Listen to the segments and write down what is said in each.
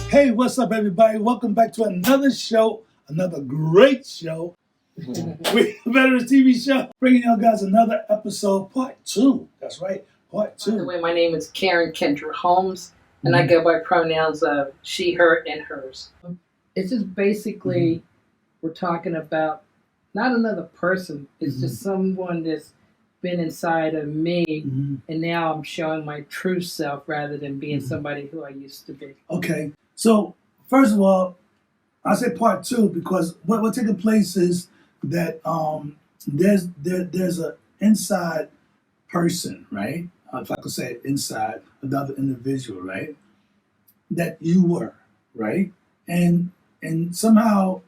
Hey, what's up, everybody? Welcome back to another show, another great show. We Veterans TV show, bringing you guys another episode, part 2. That's right, part 2. By the way, my name is Karen Kendra Holmes, and I go by pronouns of she, her, and hers. It's just basically we're talking about not another person. It's just someone that's been inside of me, and now I'm showing my true self rather than being somebody who I used to be. Okay, so first of all, I say part 2 because what's taking place is that there's a inside person, right? If I could say it, inside another individual, right? That you were, right? And somehow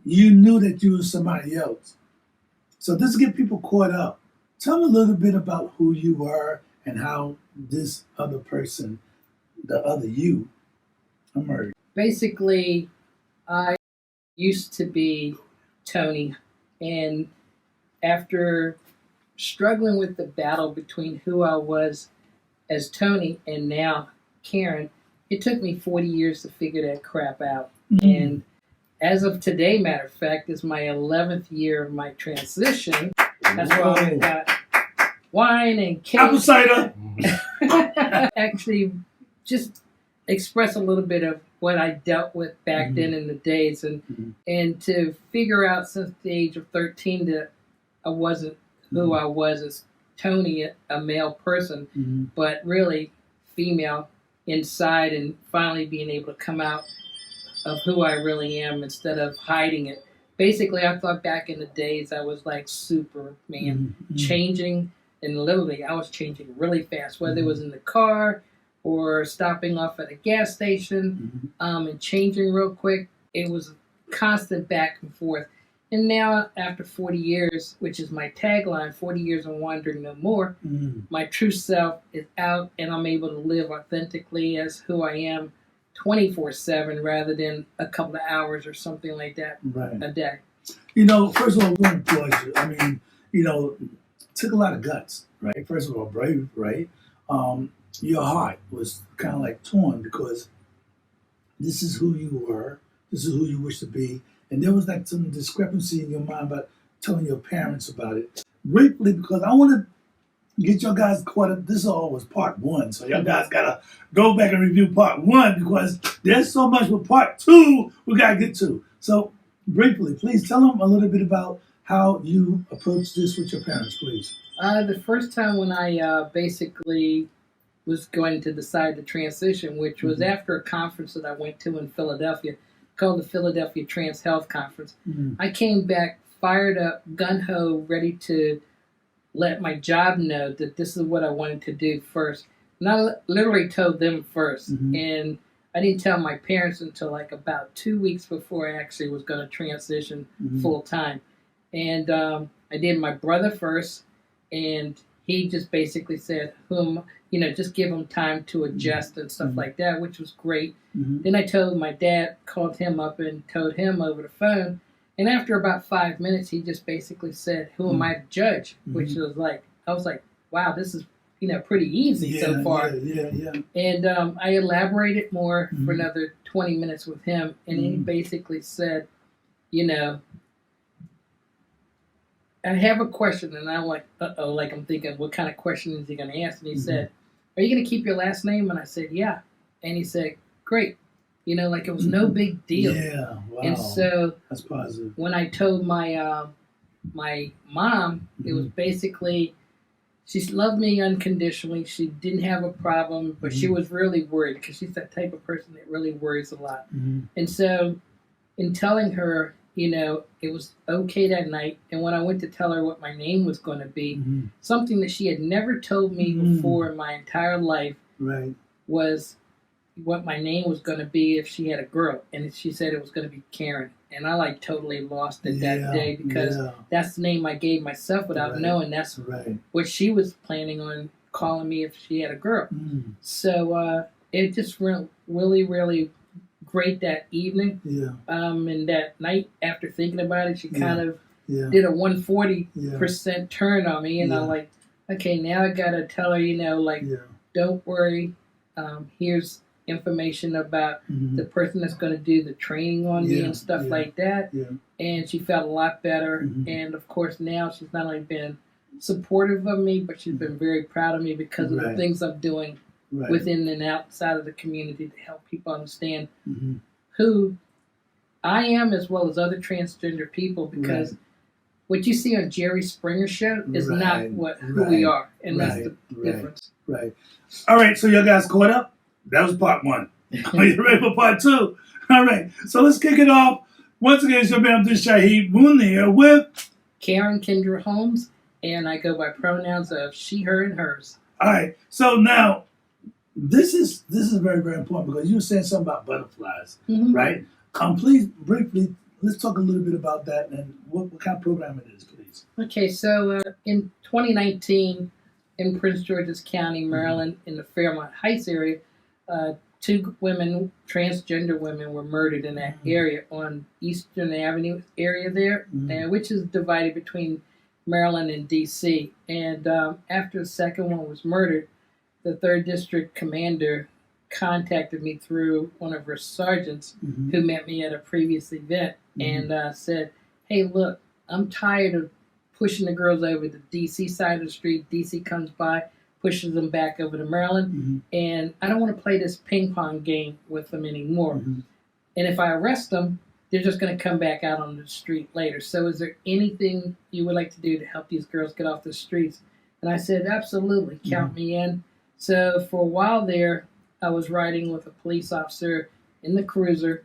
you knew that you were somebody else. So this get people caught up. Tell me a little bit about who you were and how this other person, the other you, emerged. Basically, I used to be Tony, and after struggling with the battle between who I was as Tony and now Karen, it took me 40 years to figure that crap out. And as of today, matter of fact, is my 11th year of my transition. That's why I got wine and cake. Apple cider. Actually, just express a little bit of what I dealt with back then in the days, and to figure out since the age of 13 that I wasn't who I was as Tony, a male person, but really female inside, and finally being able to come out of who I really am instead of hiding it. Basically, I thought back in the days I was like Superman, changing, and literally I was changing really fast, whether it was in the car or stopping off at a gas station and changing real quick. It was a constant back and forth. And now, after 40 years, which is my tagline, 40 years and wandering no more, my true self is out, and I'm able to live authentically as who I am 24/7 rather than a couple of hours or something like that a day. You know, first of all, we want to applaud you. I mean, you know, it took a lot of guts, right? First of all, brave, right? Your heart was kind of like torn because this is who you were, this is who you wish to be, and there was like some discrepancy in your mind about telling your parents about it. Briefly, because I want to get your guys caught up. This all was part 1, so y'all guys gotta go back and review part 1 because there's so much with part 2 we gotta get to. So briefly, please tell them a little bit about how you approached this with your parents, please. The first time when I basically was going to decide to transition, which was after a conference that I went to in Philadelphia called the Philadelphia Trans Health Conference. I came back fired up, gung-ho, ready to let my job know that this is what I wanted to do first. And I literally told them first. And I didn't tell my parents until like about 2 weeks before I actually was going to transition full time. And I did my brother first, and he just basically said, just give him time to adjust and stuff like that, which was great. Then I told my dad, called him up and told him over the phone. And after about 5 minutes, he just basically said, who am I to judge? Which was like, I was like, wow, this is, pretty easy so far. And I elaborated more for another 20 minutes with him. And he basically said, I have a question. And I'm like, uh-oh, like I'm thinking, what kind of question is he going to ask? And he said, are you going to keep your last name? And I said, yeah. And he said, great. Like it was no big deal. Yeah, wow. And so that's positive. When I told my my mom, it was basically, she loved me unconditionally. She didn't have a problem, but she was really worried because she's that type of person that really worries a lot. And so in telling her, it was okay that night. And when I went to tell her what my name was going to be, something that she had never told me before in my entire life was what my name was going to be if she had a girl. And she said it was going to be Karen. And I totally lost it that day because that's the name I gave myself without knowing that's what she was planning on calling me if she had a girl. So it just really, really great that evening. And that night after thinking about it, she kind of did a 140% turn on me. And I'm like, okay, now I got to tell her, don't worry. Here's information about Mhm. the person that's going to do the training on me Yeah, and stuff yeah. like that. Yeah. And she felt a lot better. Mhm. And of course, now she's not only been supportive of me, but she's been very proud of me because of the Right. things I'm doing Right. within and outside of the community to help people understand Mhm. who I am as well as other transgender people, because what you see on Jerry Springer show is not who we are, and that's the difference. Right. All right, so y'all guys caught up? That was part one. Are you ready for part two? All right, so let's kick it off. Once again, it's your man Abdul Shaheed Munir with Karen Kendra Holmes, and I go by pronouns of she, her, and hers. All right, so now this is very, very important because you were saying something about butterflies, right? Please briefly, let's talk a little bit about that and what kind of program it is, please. Okay, so in 2019, in Prince George's County, Maryland, in the Fairmont Heights area, 2 women, transgender women, were murdered in that area on Eastern Avenue area there, which is divided between Maryland and D.C. And after the second one was murdered, the 3rd District commander contacted me through one of her sergeants who met me at a previous event and said, hey, look, I'm tired of pushing the girls over the D.C. side of the street. D.C. comes by, pushes them back over to Maryland, and I don't want to play this ping pong game with them anymore. And if I arrest them, they're just going to come back out on the street later. So is there anything you would like to do to help these girls get off the streets? And I said, absolutely, count me in. So for a while there, I was riding with a police officer in the cruiser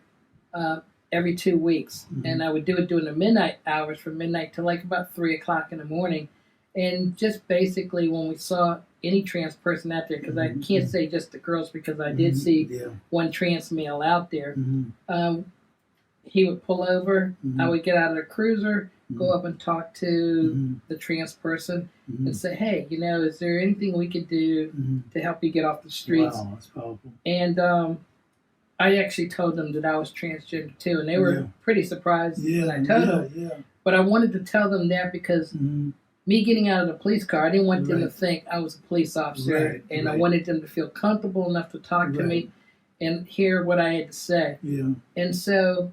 every 2 weeks. And I would do it during the midnight hours, from midnight to like about 3 o'clock in the morning. And just basically when we saw any trans person out there, because I can't say just the girls, because I did see one trans male out there, he would pull over, I would get out of the cruiser, go up and talk to the trans person and say, hey, you know, is there anything we could do to help you get off the streets? Wow, that's powerful. And I actually told them that I was transgender too, and they were pretty surprised when I told them. But I wanted to tell them that because me getting out of the police car, I didn't want them to think I was a police officer, and I wanted them to feel comfortable enough to talk to me and hear what I had to say. And so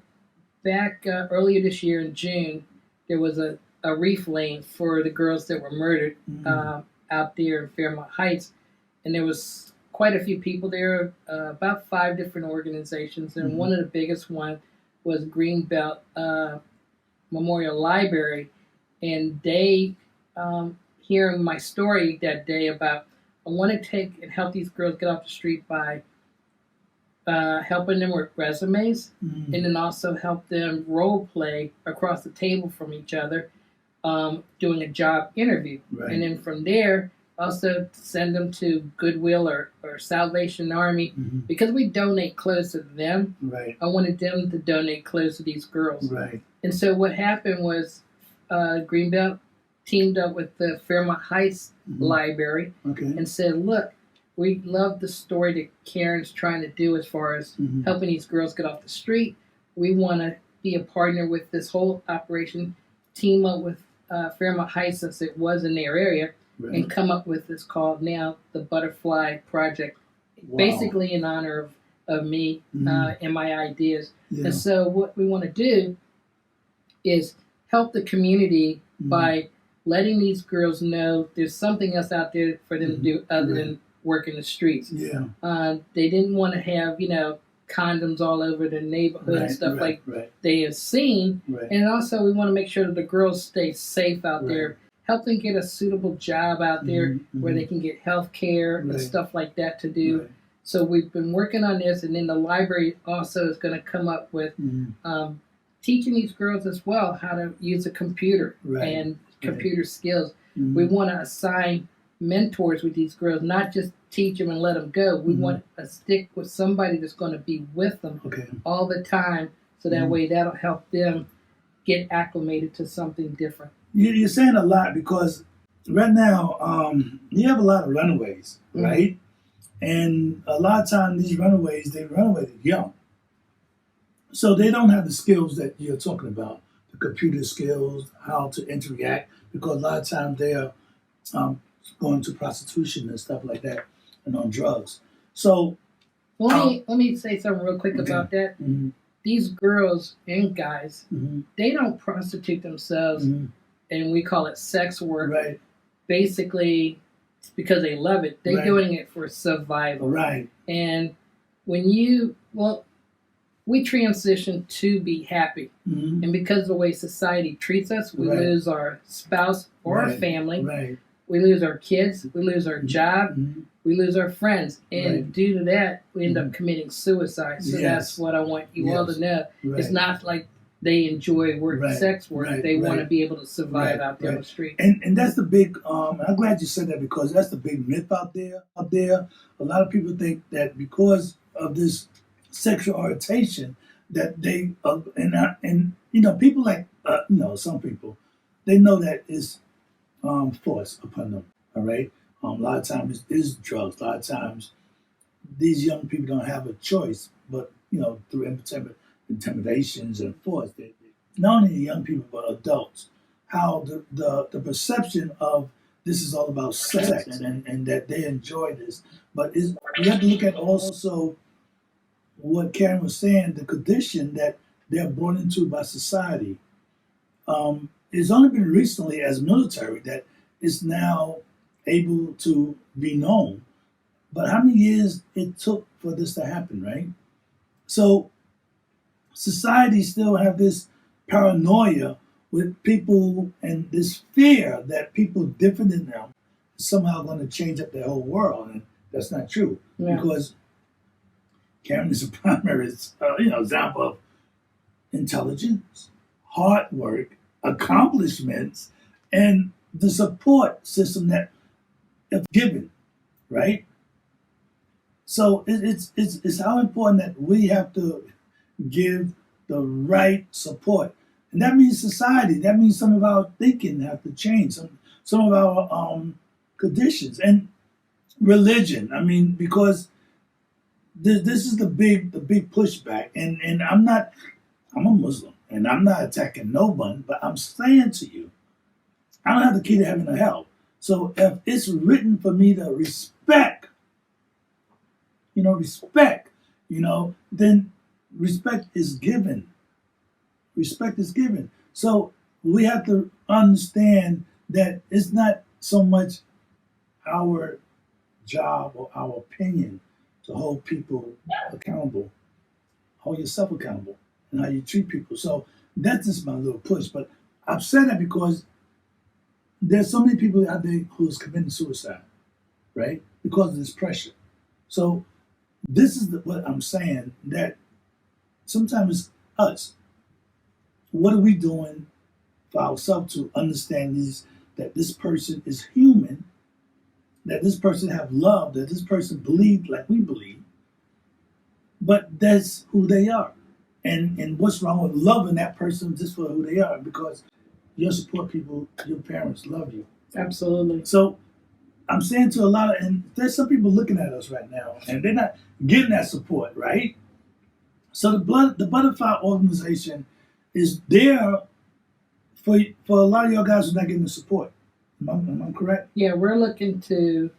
back earlier this year in June, there was a reef lane for the girls that were murdered out there in Fairmont Heights, and there was quite a few people there, about 5 different organizations, and one of the biggest one was Greenbelt Memorial Library, and they, hearing my story that day about, I want to take and help these girls get off the street by helping them with resumes, and then also help them role play across the table from each other, doing a job interview. And then from there, also send them to Goodwill or Salvation Army, because we donate clothes to them. I wanted them to donate clothes to these girls. And so what happened was Greenbelt teamed up with the Fairmont Heights Library and said, look, we love the story that Karen's trying to do as far as helping these girls get off the street. We want to be a partner with this whole operation, team up with Fairmont Heights, since it was in their area, and come up with this called now the Butterfly Project, basically in honor of me and my ideas. And so what we want to do is help the community by letting these girls know there's something else out there for them to do other than work in the streets. They didn't want to have, you know, condoms all over the neighborhood and stuff like they have seen. And also we want to make sure that the girls stay safe out there, help them get a suitable job out there where they can get health care and stuff like that to do. So we've been working on this, and then the library also is going to come up with teaching these girls as well how to use a computer and computer skills. We want to assign mentors with these girls, not just teach them and let them go. We want to stick with somebody that's going to be with them all the time, so that way that'll help them get acclimated to something different. You're saying a lot, because right now you have a lot of runaways, right? And a lot of times these runaways, they run away young. So they don't have the skills that you're talking about, the computer skills, how to interact, because a lot of times they are going to prostitution and stuff like that and on drugs. So Let me say something real quick about that. Mm-hmm. These girls and guys, Mm-hmm. they don't prostitute themselves, Mm-hmm. and we call it sex work. Right. Basically, it's because they love it. They're Right. doing it for survival. Right. And when we transition to be happy. Mm-hmm. And because of the way society treats us, we Right. lose our spouse or our Right. family. Right. We lose our kids. We lose our job. Mm-hmm. We lose our friends. And Right. due to that, we end up committing suicide. So Yes. that's what I want you all Yes. to know. Right. It's not like they enjoy work, Right. sex work. Right. They want to Right. be able to survive Right. out there on Right. the street. And that's the big. I'm glad you said that because that's the big myth out there. A lot of people think that because of this sexual orientation, that they and people like some people, they know that it's forced upon them. All right. A lot of times it's drugs. A lot of times these young people don't have a choice, but through intimidations and force. Not only young people but adults, how the perception of this is all about sex and that they enjoy this. But you have to look at also what Karen was saying, the condition that they're born into by society. It's only been recently as military that it's now able to be known. But how many years it took for this to happen, right? So society still have this paranoia with people and this fear that people different than them somehow going to change up their whole world, and that's not true. Yeah. Because Karen is a primary, example of intelligence, hard work, accomplishments, and the support system that is given, right? So it's how important that we have to give the right support, and that means society. That means some of our thinking have to change. Some of our conditions and religion. I mean, because this is the big pushback, and I'm a Muslim, and I'm not attacking no one, but I'm saying to you, I don't have the key to heaven or hell. So if it's written for me to respect, then respect is given. Respect is given. So we have to understand that it's not so much our job or our opinion to hold people accountable. Hold yourself accountable and how you treat people. So that's just my little push. But I've said that because there's so many people out there who's committing suicide, right? Because of this pressure. So this is what I'm saying, that sometimes it's us. What are we doing for ourselves to understand that this person is human, that this person have love, that this person believe like we believe, but that's who they are. And what's wrong with loving that person just for who they are? Because your support people, your parents love you. Absolutely. So I'm saying to a lot of, and there's some people looking at us right now, and they're not getting that support, right? So the Butterfly organization is there for a lot of y'all guys who's not getting the support. Am I correct? Yeah, we're looking to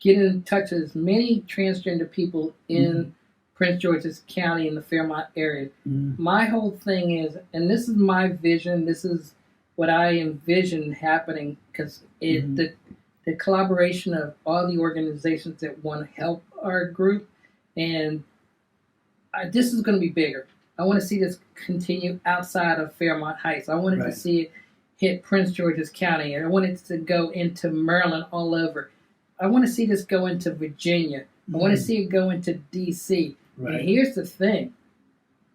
get in touch with as many transgender people in Prince George's County in the Fairmont area. My whole thing is, and this is my vision, this is what I envision happening, because the collaboration of all the organizations that want to help our group, and this is going to be bigger. I want to see this continue outside of Fairmont Heights. I wanted to see it hit Prince George's County, and I want it to go into Maryland all over. I want to see this go into Virginia. I want to see it go into D.C. Right. And here's the thing.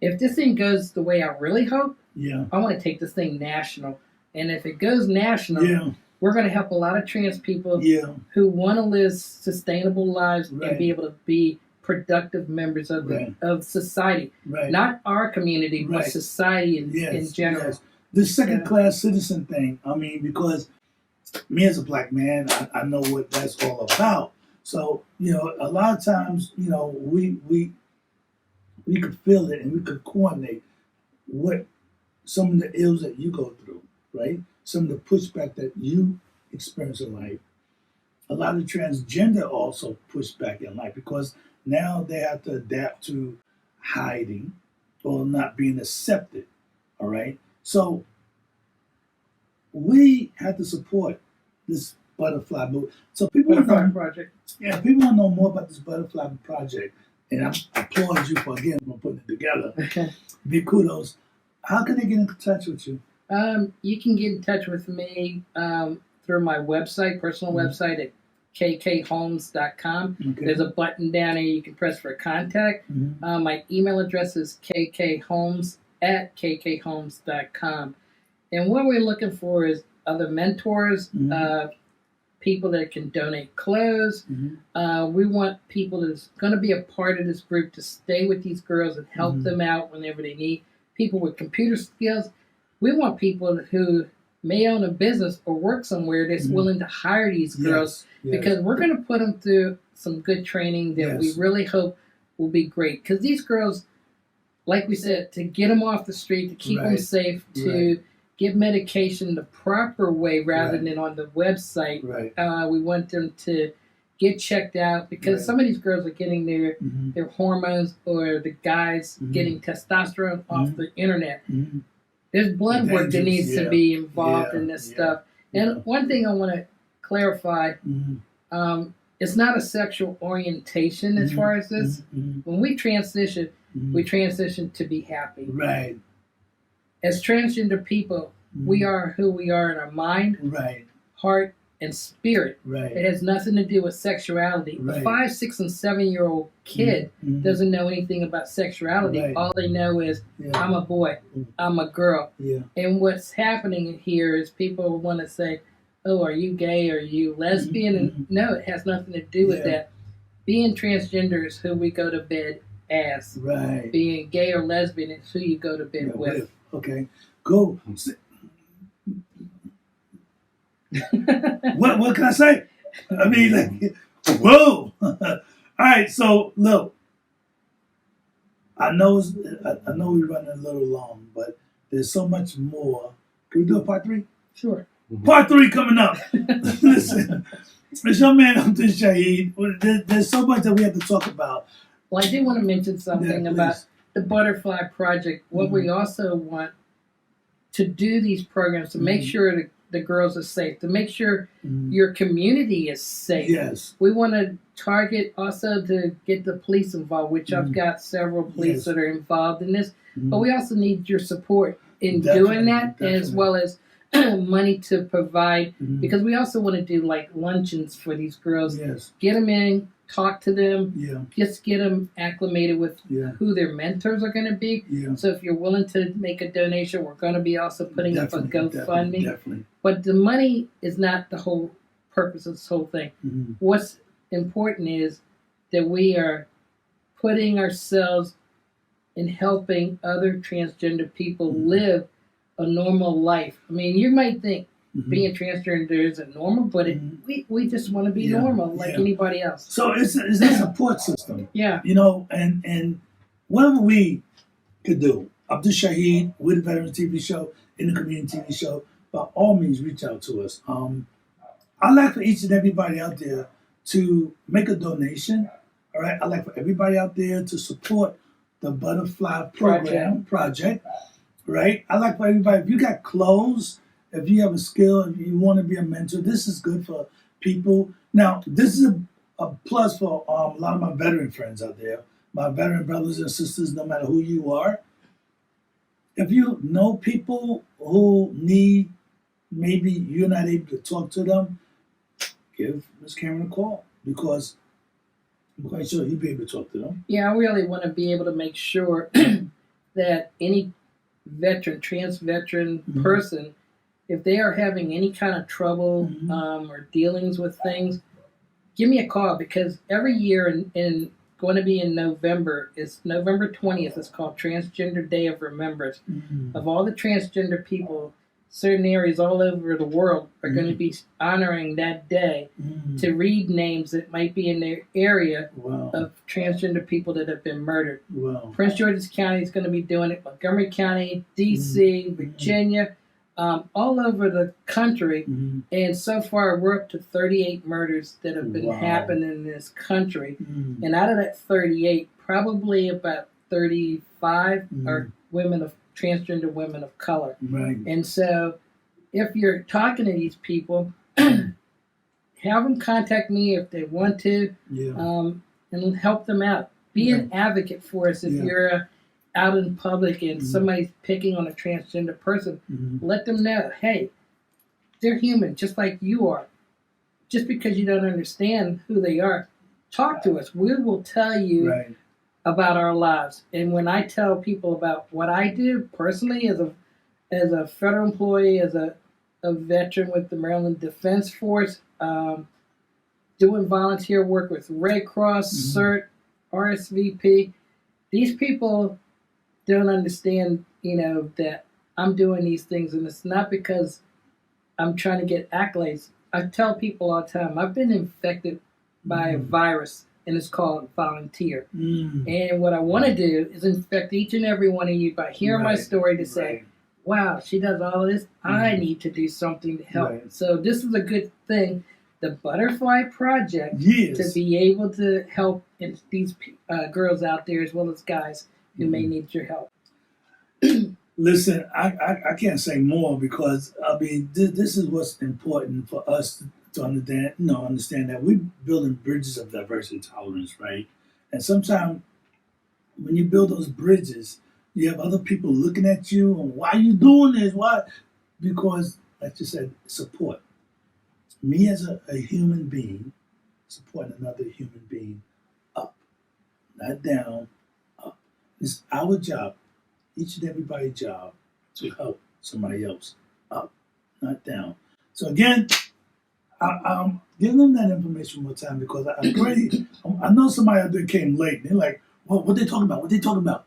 If this thing goes the way I really hope, I want to take this thing national. And if it goes national, we're going to help a lot of trans people who want to live sustainable lives and be able to be productive members of of society. Not our community, but society in general. Yes. This second-class citizen thing, I mean, because me as a black man, I know what that's all about. So, a lot of times, we could feel it and we could coordinate what some of the ills that you go through, right? Some of the pushback that you experience in life. A lot of transgender also push back in life because Now they have to adapt to hiding or not being accepted. All right. So we have to support this butterfly movement. So people want to Butterfly know, Project. yeah, people want to know more about this butterfly project. And I applaud you for again for putting it together. Okay. Big kudos. How can they get in touch with you? You can get in touch with me through my website, personal website at kkhomes.com. Okay. There's a button down there you can press for contact. My email address is kkhomes@kkhomes.com. And what we're looking for is other mentors, people that can donate clothes. We want people that's going to be a part of this group to stay with these girls and help them out whenever they need. People with computer skills. We want people who may own a business or work somewhere that's willing to hire these girls because we're going to put them through some good training that we really hope will be great. Because these girls, like we said, to get them off the street, to keep them safe, to give medication the proper way rather than on the website. We want them to get checked out because some of these girls are getting their hormones or the guys getting testosterone off the internet. There's blood work that needs to be involved in this stuff. And one thing I want to clarify, it's not a sexual orientation as far as this. When we transition to be happy. Right. As transgender people, we are who we are in our mind, heart, and spirit. It has nothing to do with sexuality. A 5, 6, and 7-year-old kid doesn't know anything about sexuality. All they know is, I'm a boy, I'm a girl. And what's happening here is people want to say, oh, are you gay? Are you lesbian? And no, it has nothing to do with that. Being transgender is who we go to bed as. Being gay or lesbian is who you go to bed with. Okay, go. What can I say? I mean, like, whoa! All right, so look, I know we're running a little long, but there's so much more. Can we do a part 3? Sure. Part 3 coming up. Listen, it's your man Abdul Shahid. There's so much that we have to talk about. Well, I do want to mention something about the Butterfly Project. What we also want to do these programs to make sure the girls are safe, to make sure your community is safe. We want to target also to get the police involved, which I've got several police that are involved in this. But we also need your support in doing that, as well as money to provide, because we also want to do like luncheons for these girls. Get them in, talk to them, just get them acclimated with who their mentors are going to be. So if you're willing to make a donation, we're going to be also putting up a GoFundMe. But the money is not the whole purpose of this whole thing. What's important is that we are putting ourselves in helping other transgender people live a normal life. I mean, you might think being transgender isn't normal, but we just want to be normal like anybody else. So it's a support system. You know, and whatever we could do, Abdul Shahid with the Veterans TV show, in the community TV show, by all means reach out to us. I'd like for each and everybody out there to make a donation. All right, I'd like for everybody out there to support the Butterfly Project. Right? I'd like for everybody, if you got clothes, if you have a skill, if you want to be a mentor, this is good for people. Now, this is a plus for a lot of my veteran friends out there, my veteran brothers and sisters, no matter who you are. If you know people who need, maybe you're not able to talk to them, give Ms. Karen a call, because I'm quite sure he'll be able to talk to them. Yeah, I really want to be able to make sure that any trans veteran person, if they are having any kind of trouble or dealings with things, give me a call, because every year in going to be in November, it's November 20th, it's called Transgender Day of Remembrance. Of all the transgender people, certain areas all over the world are going to be honoring that day to read names that might be in their area of transgender people that have been murdered. Prince George's County is going to be doing it, Montgomery County, D.C., Virginia, all over the country. Mm-hmm. And so far, we're up to 38 murders that have been Wow. happening in this country. Mm-hmm. And out of that 38, probably about 35 are women of transgender women of color. Right. And so, if you're talking to these people, have them contact me if they want to, Yeah. and help them out. Be an advocate for us if Yeah. you're out in public and somebody's picking on a transgender person. Mm-hmm. Let them know, hey, they're human just like you are. Just because you don't understand who they are, talk to us. We will tell you Right. about our lives. And when I tell people about what I do personally as a federal employee, as a veteran with the Maryland Defense Force, doing volunteer work with Red Cross, CERT, RSVP, these people don't understand, that I'm doing these things, and it's not because I'm trying to get accolades. I tell people all the time, I've been infected by a virus, and it's called volunteer. And what I want to do is infect each and every one of you by hearing my story to say, wow, she does all this. I need to do something to help. Right. So this is a good thing. The Butterfly Project, Yes. to be able to help these girls out there as well as guys who may need your help. Listen, I can't say more because I mean this is what's important for us to understand that we're building bridges of diversity and tolerance, right? And sometimes when you build those bridges, you have other people looking at you and why are you doing this? Why? Because, like you said, support. Me as a human being supporting another human being up, not down, up. It's our job, each and everybody's job, to help somebody else up, not down. So again, I'm giving them that information more time because I know somebody out there came late and they're like, what they talking about? What they talking about?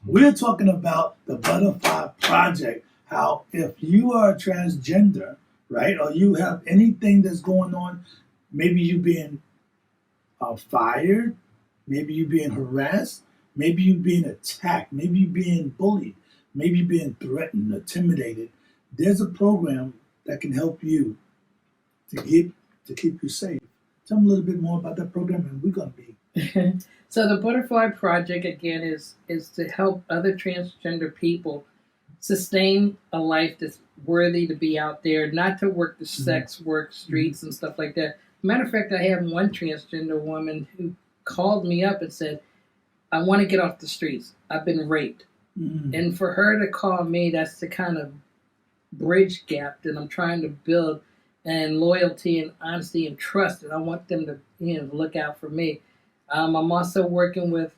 We're talking about the Butterfly Project. How if you are transgender, right, or you have anything that's going on, maybe you being fired, maybe you being harassed, maybe you being attacked, maybe you being bullied, maybe you being threatened, intimidated. There's a program that can help you to keep you safe. Tell them a little bit more about that program, and we're gonna be. So the Butterfly Project again is to help other transgender people sustain a life that's worthy to be out there, not to work the sex work streets and stuff like that. Matter of fact, I had one transgender woman who called me up and said, I want to get off the streets. I've been raped. And for her to call me, that's the kind of bridge gap that I'm trying to build, and loyalty and honesty and trust. And I want them to look out for me. I'm also working with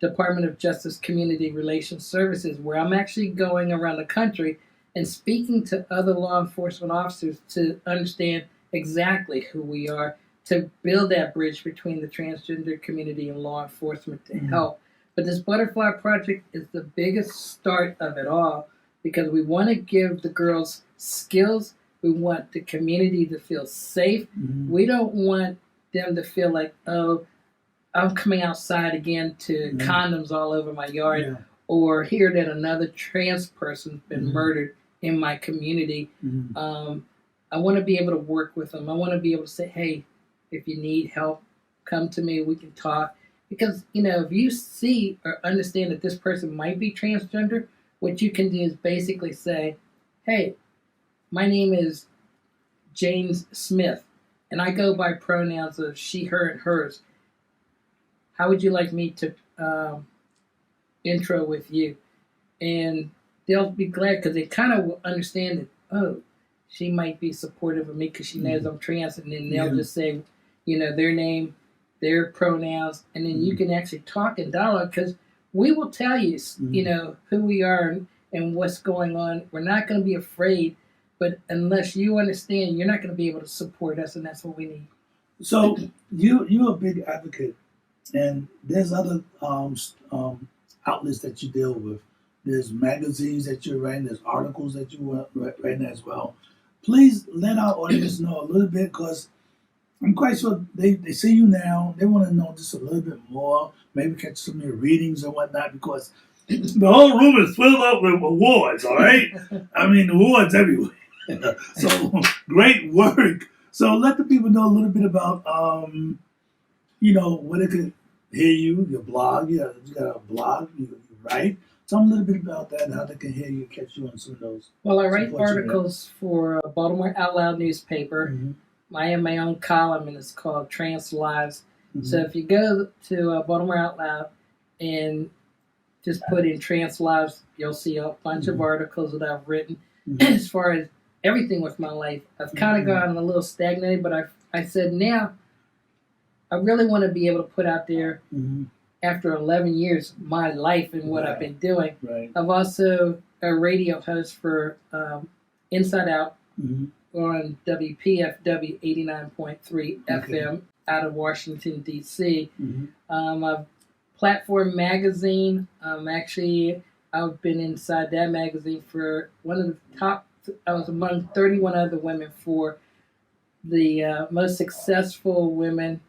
Department of Justice Community Relations Services, where I'm actually going around the country and speaking to other law enforcement officers to understand exactly who we are, to build that bridge between the transgender community and law enforcement to help. But this Butterfly Project is the biggest start of it all because we want to give the girls skills. We want the community to feel safe. We don't want them to feel like, oh, I'm coming outside again to condoms all over my yard, or hear that another trans person's been murdered in my community. I want to be able to work with them. I want to be able to say, hey, if you need help, come to me. We can talk. Because, if you see or understand that this person might be transgender, what you can do is basically say, hey, my name is James Smith, and I go by pronouns of she, her, and hers. How would you like me to intro with you? And they'll be glad because they kind of will understand that, oh, she might be supportive of me because she knows I'm trans. And then they'll just say, their name, their pronouns, and then you can actually talk and dialogue because we will tell you, who we are and what's going on. We're not going to be afraid, but unless you understand, you're not going to be able to support us, and that's what we need. So you're a big advocate, and there's other outlets that you deal with. There's magazines that you're writing. There's articles that you writing as well. Please let our audience know a little bit because I'm quite sure they see you now. They want to know just a little bit more. Maybe catch some of your readings or whatnot because The whole room is filled up with awards, all right? I mean, awards everywhere. So, great work. So, let the people know a little bit about, where they could hear you, your blog. You got a blog, you write. Tell them a little bit about that and how they can hear you, catch you on some of those. Well, I write articles for Baltimore Out Loud newspaper. Mm-hmm. I have my own column, and it's called Trans Lives. Mm-hmm. So if you go to Baltimore Out Loud and just put in Trans Lives, you'll see a bunch of articles that I've written. As far as everything with my life, I've kind of gotten a little stagnated, but I said now I really want to be able to put out there after 11 years my life and what I've been doing. Right. I'm also a radio host for Inside Out on WPFW 89.3 FM out of Washington, D.C. A Platform magazine. I've been inside that magazine for one of the top. I was among 31 other women for the most successful women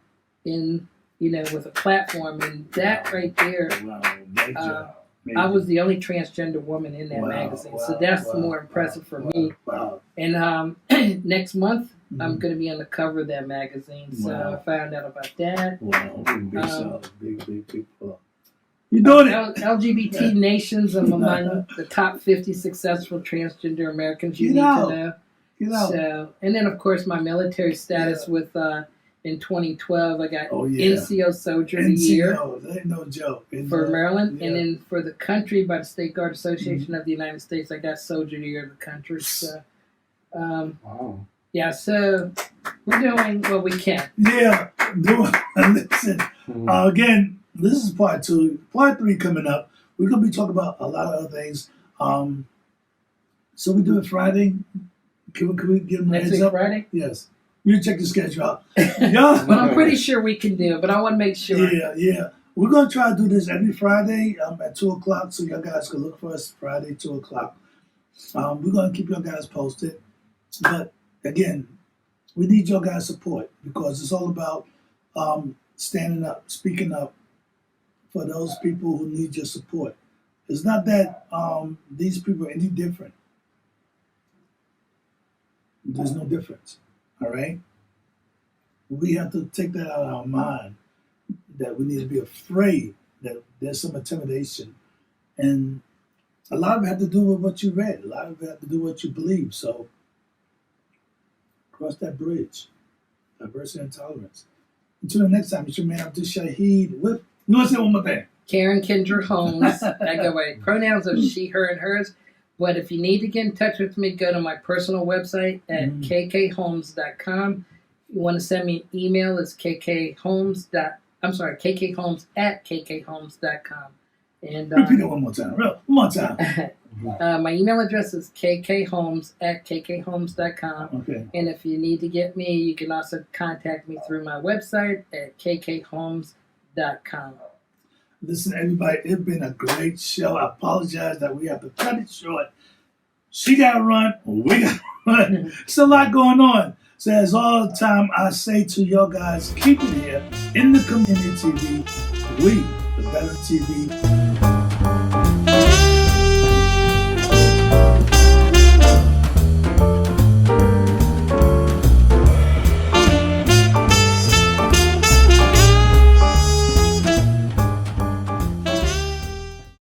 in, with a platform, and that right there. Wow, I was the only transgender woman in that magazine, so that's more impressive for me. Wow. And next month, I'm going to be on the cover of that magazine, so I found out about that. Wow, big pull. You doing it? LGBT nations. I'm among the top 50 successful transgender Americans you need to know. So, and then of course my military status with in 2012 I got NCO Soldier of the Year. That ain't no joke. For Maryland, and then for the country by the State Guard Association of the United States, I got Soldier of the Year of the country. So, yeah, so we're doing what we can. Yeah, listen. Again, this is part 2. Part 3 coming up. We're gonna be talking about a lot of other things. So we do it Friday. Can we give them a heads up? Friday? Yes. You check the schedule out. But I'm pretty sure we can do it, but I want to make sure. Yeah. We're going to try to do this every Friday at 2 o'clock, so y'all guys can look for us Friday, 2 o'clock. We're going to keep y'all guys posted. But, again, we need your guys' support because it's all about standing up, speaking up for those people who need your support. It's not that these people are any different. There's no difference. All right? We have to take that out of our mind that we need to be afraid that there's some intimidation. And a lot of it have to do with what you read. A lot of it have to do with what you believe. So cross that bridge. Diversity and tolerance. Until the next time, it's your man Abdul Shahid with, you want to say one more thing? Karen Kendra Holmes. I go by pronouns of she, her, and hers. But if you need to get in touch with me, go to my personal website at kkholmes.com. If you want to send me an email, it's kkholmes at kkholmes.com. And repeat it one more time. One more time. My email address is kkholmes at kkholmes.com. Okay. And if you need to get me, you can also contact me through my website at kkholmes.com. Listen, everybody, it's been a great show. I apologize that we have to cut it short. She got to run. We got to run. It's a lot going on. So as all the time, I say to y'all guys, keep it here in the community TV. We, the Better TV.